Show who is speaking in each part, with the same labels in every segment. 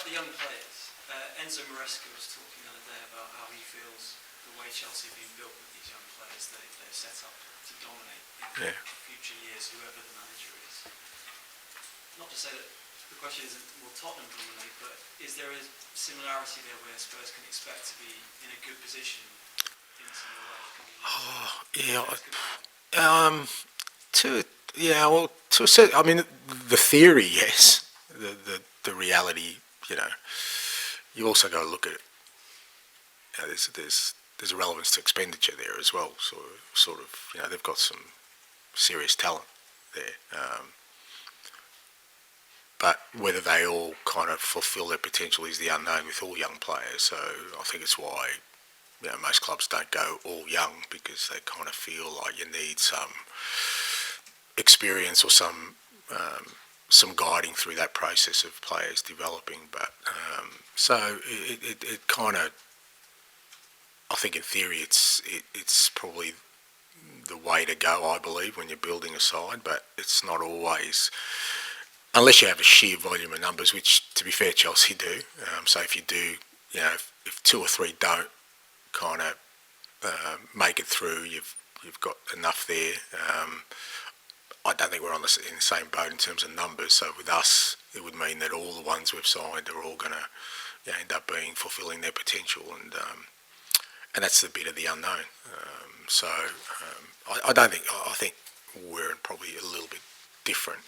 Speaker 1: the young players, Enzo Maresca was talking the other day about how he feels the way Chelsea have been built with these young players, they're set up to dominate in future years, whoever the manager is. Not to say that the question isn't will Tottenham dominate, but is there a similarity there where Spurs can expect to be in a good position in a similar way?
Speaker 2: To a certain, I mean, the theory, yes. The reality, you also got to look at it. There's a relevance to expenditure there as well. So sort of, they've got some serious talent there. But whether they all kind of fulfil their potential is the unknown with all young players. So I think it's why most clubs don't go all young, because they kind of feel like you need some experience or some guiding through that process of players developing. But so it kind of, I think in theory it's probably the way to go, I believe, when you're building a side. But it's not always, unless you have a sheer volume of numbers, which, to be fair, Chelsea do. So if you do, if two or three don't kind of make it through, you've got enough there. I don't think we're in the same boat in terms of numbers. So with us, it would mean that all the ones we've signed are all going to end up fulfilling their potential, and that's the bit of the unknown. I think we're probably a little bit different,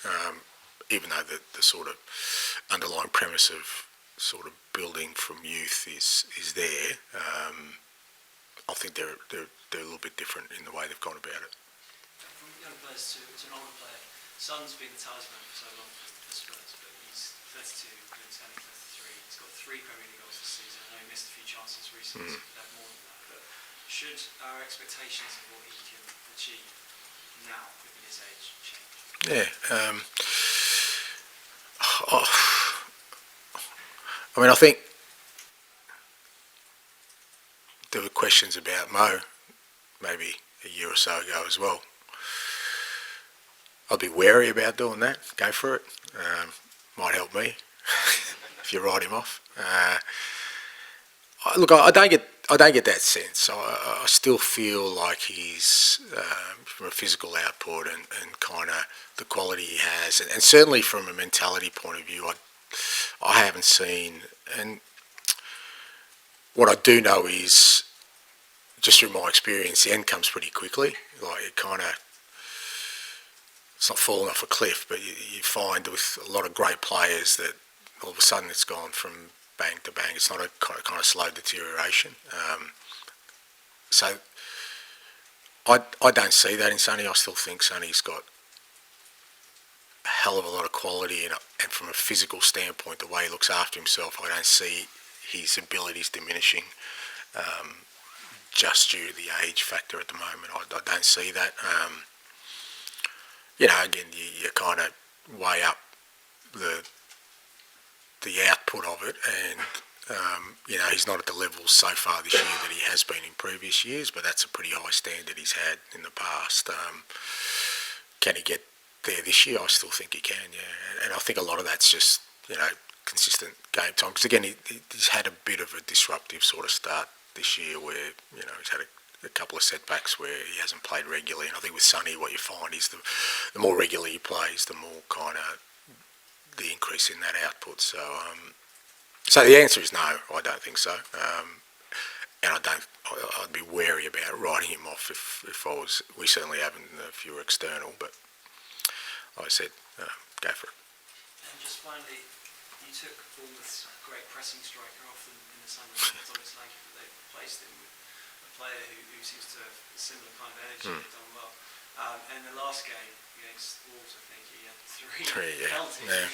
Speaker 2: even though the sort of underlying premise of sort of building from youth is there. I think they're a little bit different in the way they've gone about it.
Speaker 1: From young players to an older player, Son's been the talisman for so long for Spurs, but he's 32, going to 33. He's got 3 Premier League goals this season. I know he missed a few chances recently, so he could have more than that. But should our expectations of what he can achieve now, given his age, change?
Speaker 2: Yeah. I mean, I think there were questions about Mo maybe a year or so ago as well. I'd be wary about doing that. Go for it. Might help me if you write him off. Look, I don't get that sense. I still feel like he's, from a physical output and kind of the quality he has, and certainly from a mentality point of view, I haven't seen. And what I do know is, just through my experience, the end comes pretty quickly. Like it's not falling off a cliff, but you find with a lot of great players that all of a sudden it's gone from bang to bang. It's not a kind of slow deterioration. So I don't see that in Sonny. I still think Sonny's got a hell of a lot of quality, and from a physical standpoint, the way he looks after himself, I don't see his abilities diminishing. Just due to the age factor at the moment, I don't see that. Again, you kind of weigh up the output of it, and he's not at the levels so far this year that he has been in previous years, but that's a pretty high standard he's had in the past. Can he get there this year? I still think he can, yeah. And I think a lot of that's just consistent game time, because again he's had a bit of a disruptive sort of start this year where he's had a couple of setbacks where he hasn't played regularly. And I think with Sonny, what you find is the more regularly he plays, the more kind of the increase in that output. So the answer is no, I don't think so. And I'd be wary about writing him off if I was. We certainly haven't if you were external, but like I said, go for it.
Speaker 1: And just finally, you took Bournemouth's great pressing striker off in the summer. It's almost like they replaced him with a player who seems to have a similar kind of energy. Done well. And the last game against Wolves, I think he had 3 penalties. Yeah.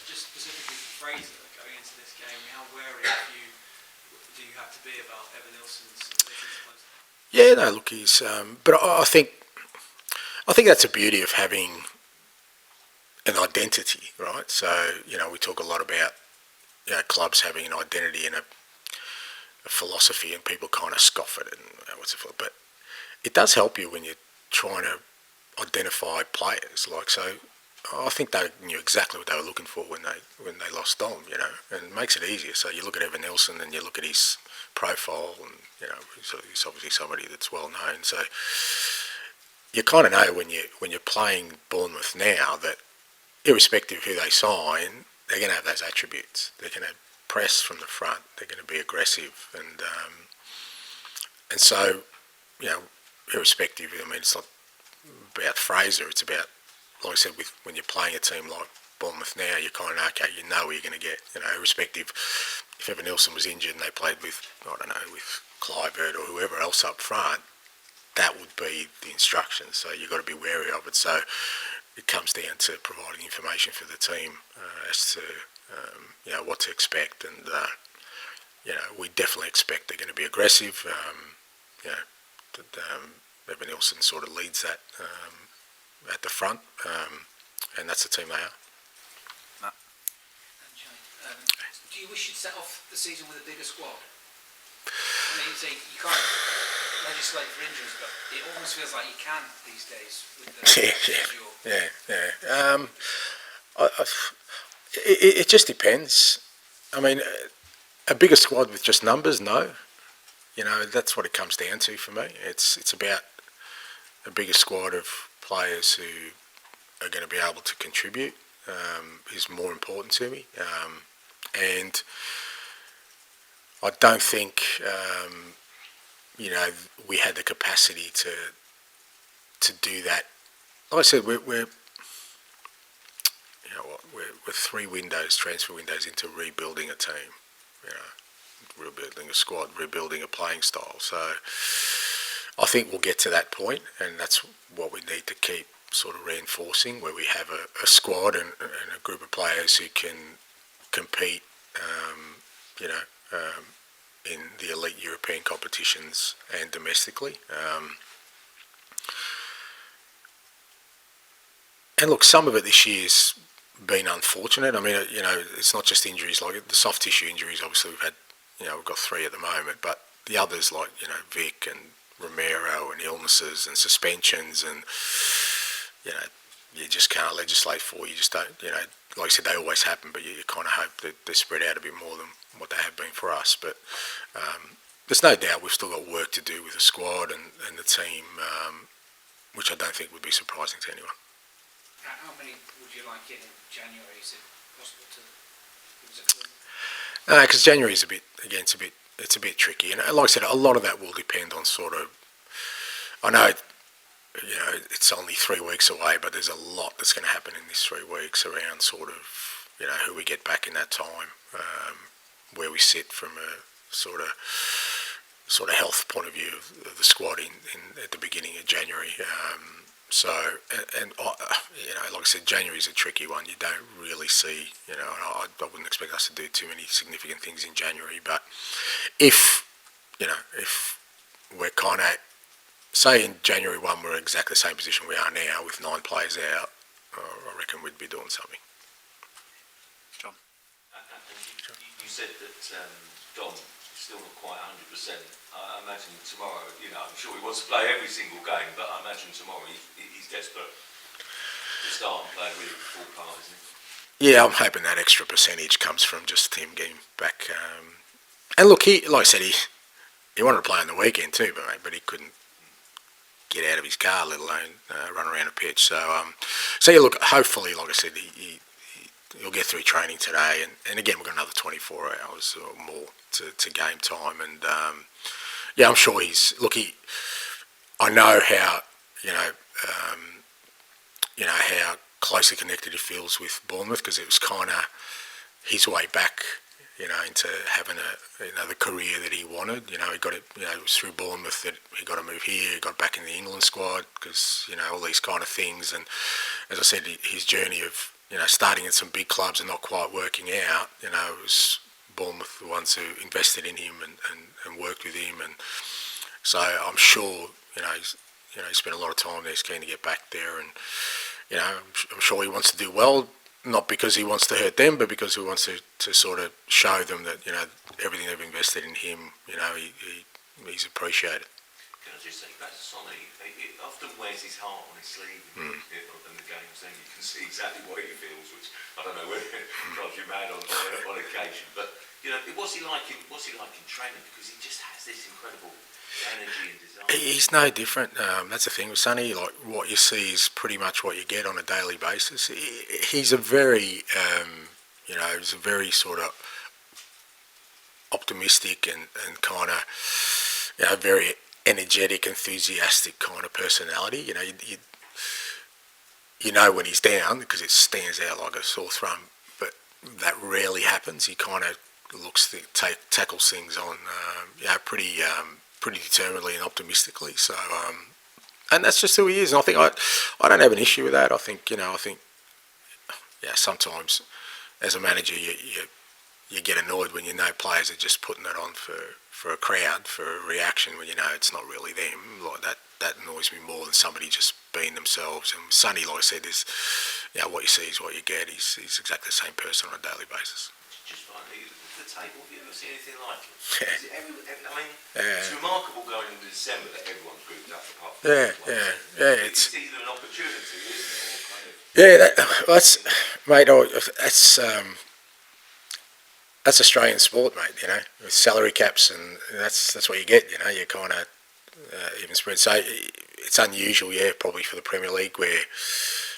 Speaker 1: Just specifically for Fraser going into this game, how wary do you have to be about Evanilson's ability to close?
Speaker 2: Yeah, no, look, he's. But I think that's the beauty of having an identity, right? So we talk a lot about clubs having an identity and a philosophy, and people kind of scoff at it and what's it for. But it does help you when you're trying to identify players. Like, so I think they knew exactly what they were looking for when they lost Dom, you know, and it makes it easier. So you look at Evanilson and you look at his profile, and you know he's obviously somebody that's well known. So you kind of know when you're playing Bournemouth now that irrespective of who they sign, they're going to have those attributes. They're going to press from the front. They're going to be aggressive, and so you know, irrespective. I mean, it's not about Fraser. It's about, like I said, when you're playing a team like Bournemouth now, you're kind of okay. You know what you're going to get. You know, irrespective if Evanilson was injured and they played with, I don't know, with Clivert or whoever else up front, that would be the instructions. So you've got to be wary of it. So it comes down to providing information for the team as to you know what to expect, and you know we definitely expect they're going to be aggressive. You know, that Evanilson sort of leads that at the front, and that's the team they are.
Speaker 3: Matt. Do you wish you'd set off the season with a bigger squad? I mean, you can't legislate for injuries, but it almost feels like you can these days with the schedule.
Speaker 2: It just depends. I mean, a bigger squad with just numbers, no. You know, that's what it comes down to for me. It's about a bigger squad of players who are going to be able to contribute is more important to me. And I don't think, you know, we had the capacity to do that. Like I said, we're you know what, we're 3 transfer windows into rebuilding a team. You know, rebuilding a squad, rebuilding a playing style. So I think we'll get to that point, and that's what we need to keep sort of reinforcing, where we have a squad and a group of players who can compete, you know, in the elite European competitions and domestically. And look, some of it this year's been unfortunate. I mean, you know, it's not just injuries, like the soft tissue injuries, obviously we've had, you know, we've got 3 at the moment, but the others like, you know, Vic and Romero and illnesses and suspensions, and, you know, you just can't legislate for. You just don't, you know, like I said, they always happen, but you kind of hope that they're spread out a bit more than what they have been for us. But there's no doubt we've still got work to do with the squad and the team, which I don't think would be surprising to anyone.
Speaker 3: How many would you like in January? Is it possible to give us a clue?
Speaker 2: Because January is a bit, again, it's a bit tricky, and like I said, a lot of that will depend on sort of. I know, you know, it's only 3 weeks away, but there's a lot that's going to happen in these 3 weeks around sort of, you know, who we get back in that time, where we sit from a sort of health point of view of the squad in at the beginning of January. So, and you know, like I said, January is a tricky one. You don't really see, you know, I wouldn't expect us to do too many significant things in January. But if, you know, if we're kind of, say in January 1 we're exactly the same position we are now with 9 players out, I reckon we'd be doing something.
Speaker 4: John? You said that Dom is still not quite 100%. I imagine tomorrow, you know, I'm sure he wants to play every single game, but I imagine tomorrow he's desperate to start and play really full part, isn't he?
Speaker 2: Yeah, I'm hoping that extra percentage comes from just him getting back. And look, he, like I said, he wanted to play on the weekend too, but he couldn't get out of his car, let alone run around a pitch. So, so yeah, look, hopefully, like I said, he'll get through training today, and again, we've got another 24 hours or more to game time, and yeah, I'm sure I know how, you know how closely connected he feels with Bournemouth, because it was kind of his way back, you know, into having the career that he wanted. You know, he got it. You know, it was through Bournemouth that he got to move here. He got back in the England squad because, you know, all these kind of things. And as I said, his journey of, you know, starting at some big clubs and not quite working out. You know, it was Bournemouth the ones who invested in him and worked with him. And so I'm sure, you know, he spent a lot of time there. He's keen to get back there, and you know, I'm sure he wants to do well. Not because he wants to hurt them, but because he wants to sort of show them that, you know, everything they've invested in him, you know, he's appreciated.
Speaker 4: Can I just think back to Sonny. He often wears his heart on his sleeve in the games, and you can see exactly what he feels, which I don't know whether it drives you mad on occasion. But you know, what's he like in training? Because he just has this incredible energy and desire.
Speaker 2: He's no different. That's the thing with Sonny. Like what you see is pretty much what you get on a daily basis. He's a very, he's a very sort of optimistic and kind of, very energetic, enthusiastic kind of personality. You know when he's down because it stands out like a sore thumb, but that rarely happens. He kind of tackles things on, pretty determinedly and optimistically. So, and that's just who he is. And I think I don't have an issue with that. I think sometimes as a manager you get annoyed when you know players are just putting it on for a crowd, for a reaction when you know it's not really them. Like that annoys me more than somebody just being themselves. And Sonny, like I said, is what you see is what you get. He's exactly the same person on a daily basis.
Speaker 4: Just like the table, have you ever seen anything like it? It's remarkable going into December that everyone's grouped up apart from it's either an opportunity, isn't it, or kind of...
Speaker 2: That's Australian sport, mate. With salary caps, and that's what you get. You kind of even spread. So it's unusual, probably for the Premier League where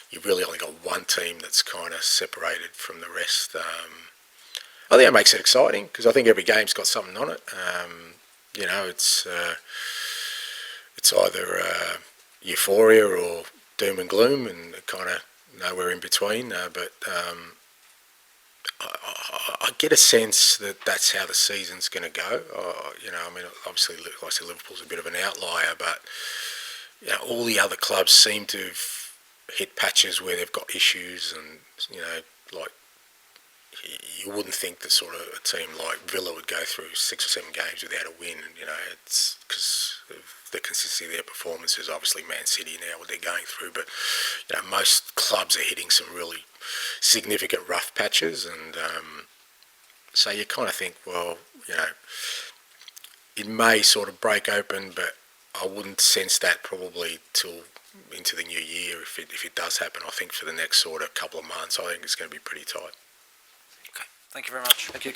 Speaker 2: you've really only got one team that's kind of separated from the rest. I think it makes it exciting because I think every game's got something on it. It's either euphoria or doom and gloom, and kind of nowhere in between. But I get a sense that that's how the season's going to go. Obviously, like I said, Liverpool's a bit of an outlier, but all the other clubs seem to have hit patches where they've got issues, and like you wouldn't think that sort of a team like Villa would go through 6 or 7 games without a win. And, it's because of the consistency of their performances. Obviously, Man City now, what they're going through, but most clubs are hitting some really significant rough patches, and so you kind of think, well, it may sort of break open, but I wouldn't sense that probably till into the new year if it does happen. I think for the next sort of couple of months, I think it's going to be pretty tight.
Speaker 5: Okay, thank you very much. Thank you.